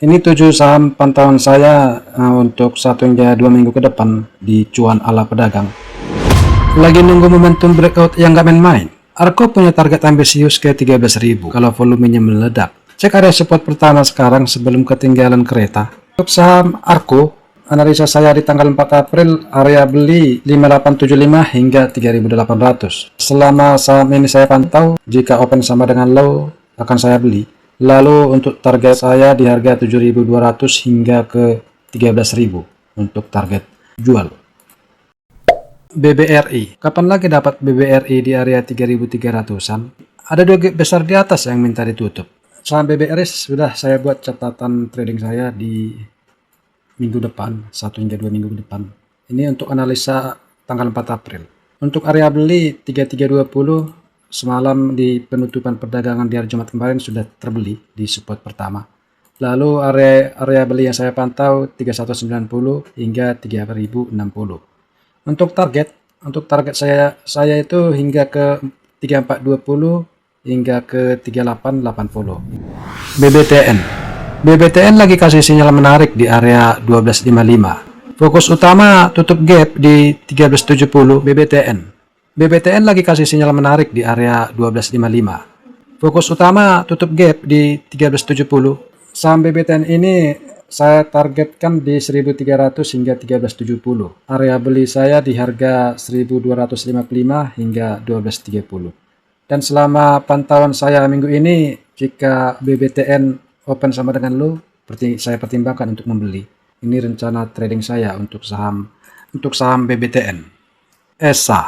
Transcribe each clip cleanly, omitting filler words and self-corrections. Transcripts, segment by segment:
Ini 7 saham pantauan saya untuk 1 hingga 2 minggu ke depan di cuan ala pedagang. Lagi nunggu momentum breakout yang gak main-main. Arko punya target ambisius ke 13.000 kalau volumenya meledak. Cek area support pertama sekarang sebelum ketinggalan kereta. Untuk saham Arko, analisa saya di tanggal 4 April, area beli 5875 hingga 3800. Selama saham ini saya pantau, jika open sama dengan low, akan saya beli. Lalu untuk target saya di harga 7.200 hingga ke 13.000 untuk target jual. BBRI, kapan lagi dapat BBRI di area 3.300-an? Ada dua gap besar di atas yang minta ditutup. Saham BBRI sudah saya buat catatan trading saya di minggu depan, 1 hingga 2 minggu ke depan. Ini untuk analisa tanggal 4 April. Untuk area beli 3320, semalam di penutupan perdagangan di hari Jumat kemarin sudah terbeli di support pertama. Lalu area beli yang saya pantau 3190 hingga 3060. Untuk target saya itu hingga ke 3420 hingga ke 3880. BBTN lagi kasih sinyal menarik di area 1255. Fokus utama tutup gap di 1370 BBTN lagi kasih sinyal menarik di area 1255. Fokus utama tutup gap di 1370. Saham BBTN ini saya targetkan di 1300 hingga 1370. Area beli saya di harga 1255 hingga 1230. Dan selama pantauan saya minggu ini, jika BBTN open sama dengan low, saya pertimbangkan untuk membeli. Ini rencana trading saya untuk saham BBTN. ESA,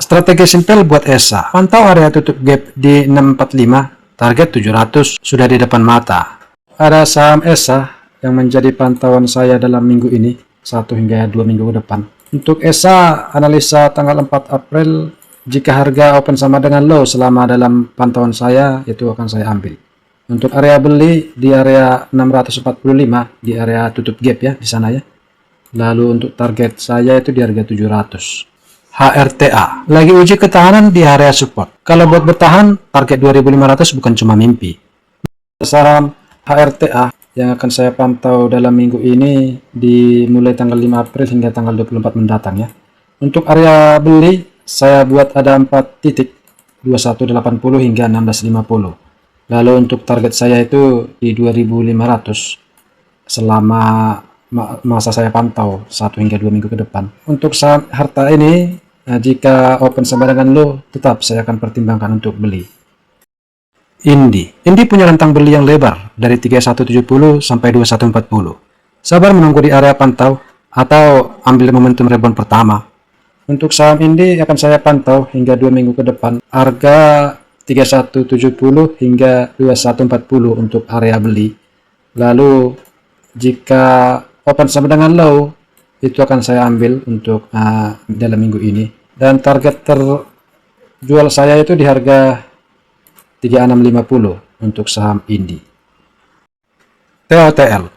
strategi simpel buat ESA. Pantau area tutup gap di 645, target 700 sudah di depan mata. Ada saham ESA yang menjadi pantauan saya dalam minggu ini, 1 hingga 2 minggu ke depan. Untuk ESA, analisa tanggal 4 April, jika harga open sama dengan low selama dalam pantauan saya, itu akan saya ambil. Untuk area beli di area 645, di area tutup gap ya, di sana ya. Lalu untuk target saya itu di harga 700. HRTA lagi uji ketahanan di area support. Kalau buat bertahan, target 2500 bukan cuma mimpi. Saham HRTA yang akan saya pantau dalam minggu ini dimulai tanggal 5 April hingga tanggal 24 mendatang ya. Untuk area beli saya buat ada 4 titik, 2180 hingga 1650. Lalu untuk target saya itu di 2500 selama masa saya pantau 1 hingga 2 minggu ke depan. Untuk saham harta ini, jika open sama dengan low, tetap saya akan pertimbangkan untuk beli. Indi punya rentang beli yang lebar dari 3170 sampai 2140. Sabar menunggu di area pantau atau ambil momentum rebound pertama. Untuk saham Indi akan saya pantau hingga 2 minggu ke depan. Harga 3170 hingga 2140 untuk area beli. Lalu jika open sama dengan low, itu akan saya ambil untuk dalam minggu ini. Dan target terjual saya itu di harga 3650 untuk saham Indi. TOTL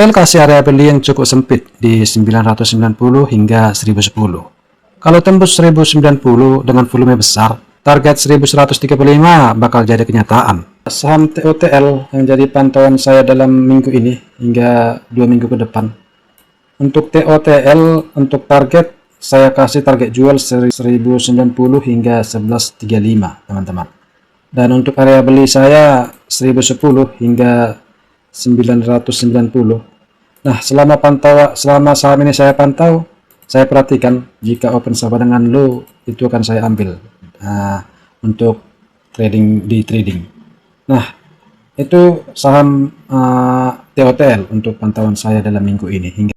kasih area beli yang cukup sempit di 990 hingga 1010. Kalau tembus 1090 dengan volume besar, target 1135 bakal jadi kenyataan. Saham TOTL yang jadi pantauan saya dalam minggu ini hingga 2 minggu ke depan. Untuk TOTL, untuk target, saya kasih target jual 1090 hingga 1135, teman-teman. Dan untuk area beli saya 1010 hingga 990. Nah, selama saham ini saya pantau, saya perhatikan jika open sama dengan low, itu akan saya ambil untuk trading. Nah, itu saham TOTL untuk pantauan saya dalam minggu ini.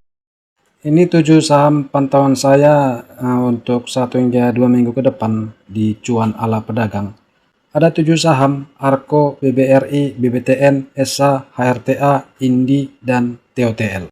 Ini 7 saham pantauan saya untuk 1 hingga 2 minggu ke depan di cuan ala pedagang. Ada 7 saham: Arko, BBRI, BBTN, ESA, HRTA, Indi, dan TOTL.